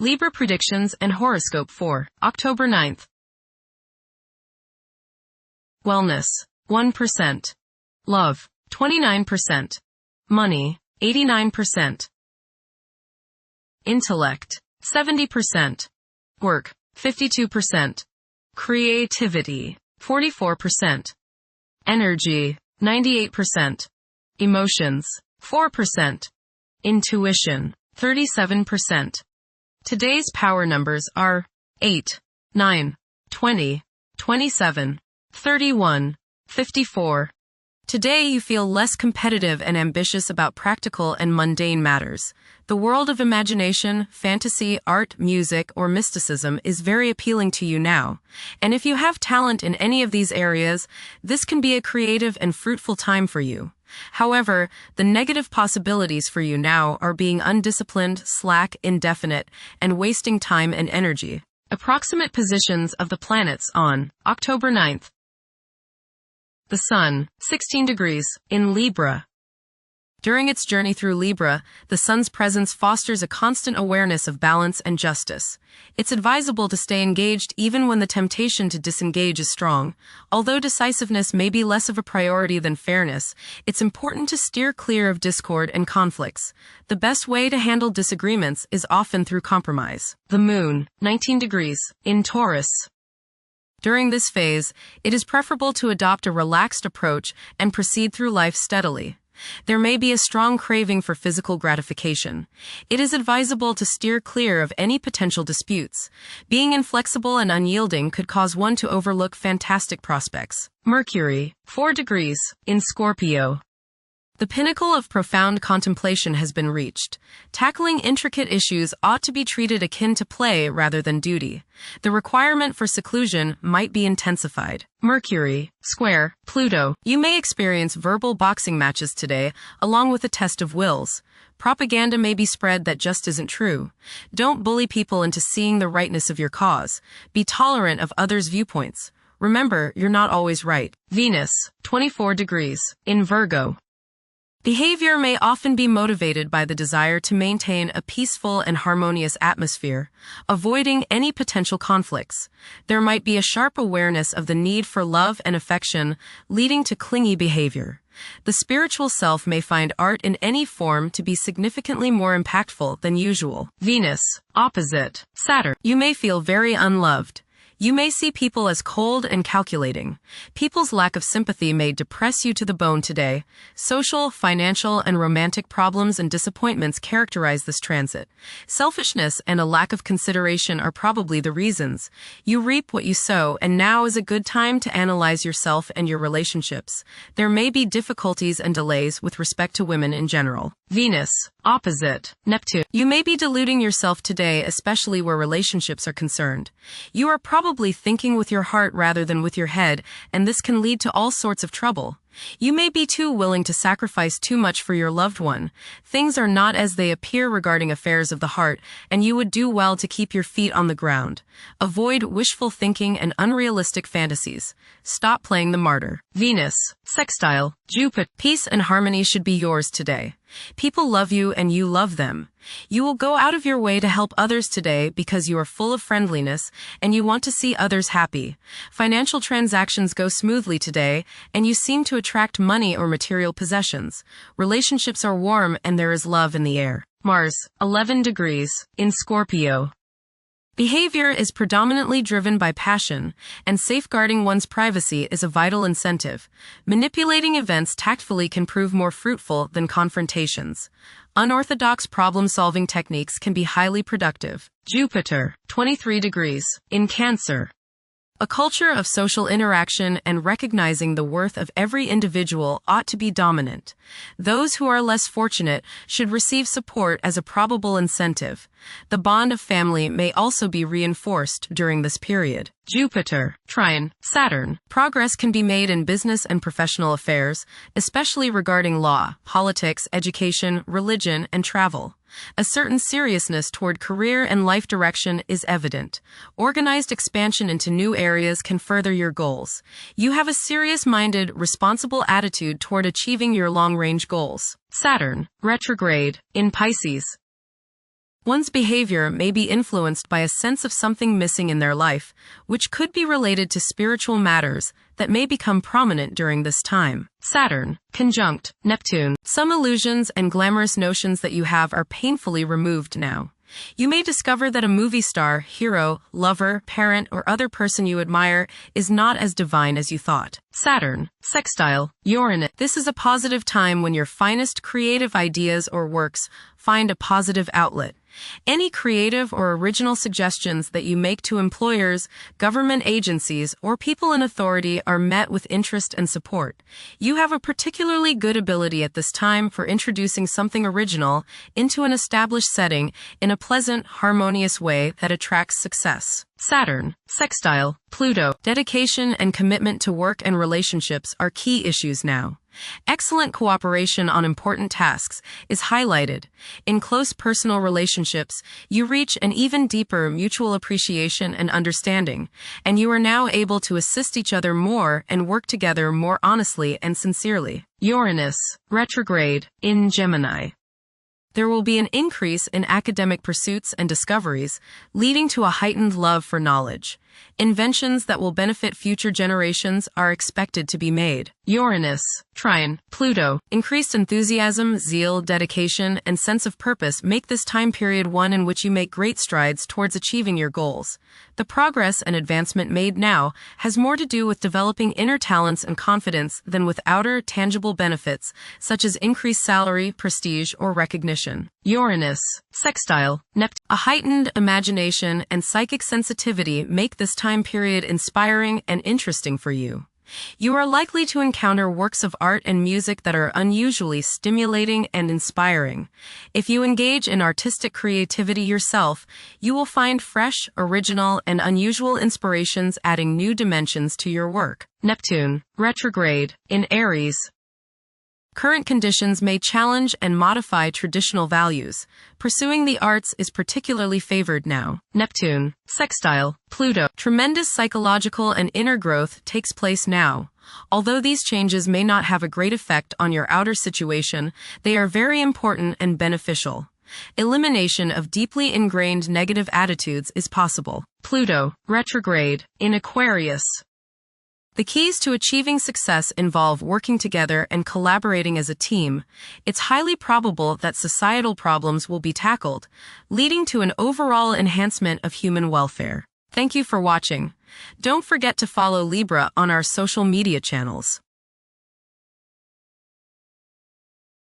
Libra predictions and horoscope for October 9th. Wellness, 1%. Love, 29%. Money, 89%. Intellect, 70%. Work, 52%. Creativity, 44%. Energy, 98%. Emotions, 4%. Intuition, 37%. Today's power numbers are 8, 9, 20, 27, 31, 54. Today you feel less competitive and ambitious about practical and mundane matters. The world of imagination, fantasy, art, music, or mysticism is very appealing to you now. And if you have talent in any of these areas, this can be a creative and fruitful time for you. However, the negative possibilities for you now are being undisciplined, slack, indefinite, and wasting time and energy. Approximate positions of the planets on October 9th. The Sun, 16 degrees, in Libra. During its journey through Libra, the Sun's presence fosters a constant awareness of balance and justice. It's advisable to stay engaged even when the temptation to disengage is strong. Although decisiveness may be less of a priority than fairness, it's important to steer clear of discord and conflicts. The best way to handle disagreements is often through compromise. The Moon, 19 degrees, in Taurus. During this phase, it is preferable to adopt a relaxed approach and proceed through life steadily. There may be a strong craving for physical gratification. It is advisable to steer clear of any potential disputes. Being inflexible and unyielding could cause one to overlook fantastic prospects. Mercury, 4 degrees, in Scorpio. The pinnacle of profound contemplation has been reached. Tackling intricate issues ought to be treated akin to play rather than duty. The requirement for seclusion might be intensified. Mercury, square, Pluto. You may experience verbal boxing matches today, along with a test of wills. Propaganda may be spread that just isn't true. Don't bully people into seeing the rightness of your cause. Be tolerant of others' viewpoints. Remember, you're not always right. Venus, 24 degrees, in Virgo. Behavior may often be motivated by the desire to maintain a peaceful and harmonious atmosphere, avoiding any potential conflicts. There might be a sharp awareness of the need for love and affection, leading to clingy behavior. The spiritual self may find art in any form to be significantly more impactful than usual. Venus, opposite Saturn. You may feel very unloved. You may see people as cold and calculating. People's lack of sympathy may depress you to the bone today. Social, financial, and romantic problems and disappointments characterize this transit. Selfishness and a lack of consideration are probably the reasons. You reap what you sow, and now is a good time to analyze yourself and your relationships. There may be difficulties and delays with respect to women in general. Venus, opposite Neptune. You may be deluding yourself today, especially where relationships are concerned. You are probably thinking with your heart rather than with your head, and this can lead to all sorts of trouble. You may be too willing to sacrifice too much for your loved one. Things are not as they appear regarding affairs of the heart, and you would do well to keep your feet on the ground. Avoid wishful thinking and unrealistic fantasies. Stop playing the martyr. Venus, sextile Jupiter. Peace and harmony should be yours today. People love you and you love them. You will go out of your way to help others today because you are full of friendliness and you want to see others happy. Financial transactions go smoothly today, and you seem to attract money or material possessions. Relationships are warm and there is love in the air. Mars, 11 degrees, in Scorpio. Behavior is predominantly driven by passion, and safeguarding one's privacy is a vital incentive. Manipulating events tactfully can prove more fruitful than confrontations. Unorthodox problem-solving techniques can be highly productive. Jupiter, 23 degrees, in Cancer. A culture of social interaction and recognizing the worth of every individual ought to be dominant. Those who are less fortunate should receive support as a probable incentive. The bond of family may also be reinforced during this period. Jupiter, trine Saturn. Progress can be made in business and professional affairs, especially regarding law, politics, education, religion, and travel. A certain seriousness toward career and life direction is evident. Organized expansion into new areas can further your goals. You have a serious-minded, responsible attitude toward achieving your long-range goals. Saturn, retrograde, in Pisces. One's behavior may be influenced by a sense of something missing in their life, which could be related to spiritual matters that may become prominent during this time. Saturn, conjunct Neptune. Some illusions and glamorous notions that you have are painfully removed now. You may discover that a movie star, hero, lover, parent, or other person you admire is not as divine as you thought. Saturn, sextile Uranus. This is a positive time when your finest creative ideas or works find a positive outlet. Any creative or original suggestions that you make to employers, government agencies, or people in authority are met with interest and support. You have a particularly good ability at this time for introducing something original into an established setting in a pleasant, harmonious way that attracts success. Saturn, sextile Pluto. Dedication and commitment to work and relationships are key issues now. Excellent cooperation on important tasks is highlighted. In close personal relationships, you reach an even deeper mutual appreciation and understanding, and you are now able to assist each other more and work together more honestly and sincerely. Uranus, retrograde, in Gemini. There will be an increase in academic pursuits and discoveries, leading to a heightened love for knowledge. Inventions that will benefit future generations are expected to be made. Uranus, trine Pluto. Increased enthusiasm, zeal, dedication, and sense of purpose make this time period one in which you make great strides towards achieving your goals. The progress and advancement made now has more to do with developing inner talents and confidence than with outer, tangible benefits, such as increased salary, prestige, or recognition. Uranus, sextile Neptune. A heightened imagination and psychic sensitivity make this time period inspiring and interesting for you. You are likely to encounter works of art and music that are unusually stimulating and inspiring. If you engage in artistic creativity yourself, you will find fresh, original, and unusual inspirations adding new dimensions to your work. Neptune, retrograde, in Aries. Current conditions may challenge and modify traditional values. Pursuing the arts is particularly favored now. Neptune, sextile Pluto. Tremendous psychological and inner growth takes place now. Although these changes may not have a great effect on your outer situation, they are very important and beneficial. Elimination of deeply ingrained negative attitudes is possible. Pluto, retrograde, in Aquarius. The keys to achieving success involve working together and collaborating as a team. It's highly probable that societal problems will be tackled, leading to an overall enhancement of human welfare. Thank you for watching. Don't forget to follow Libra on our social media channels.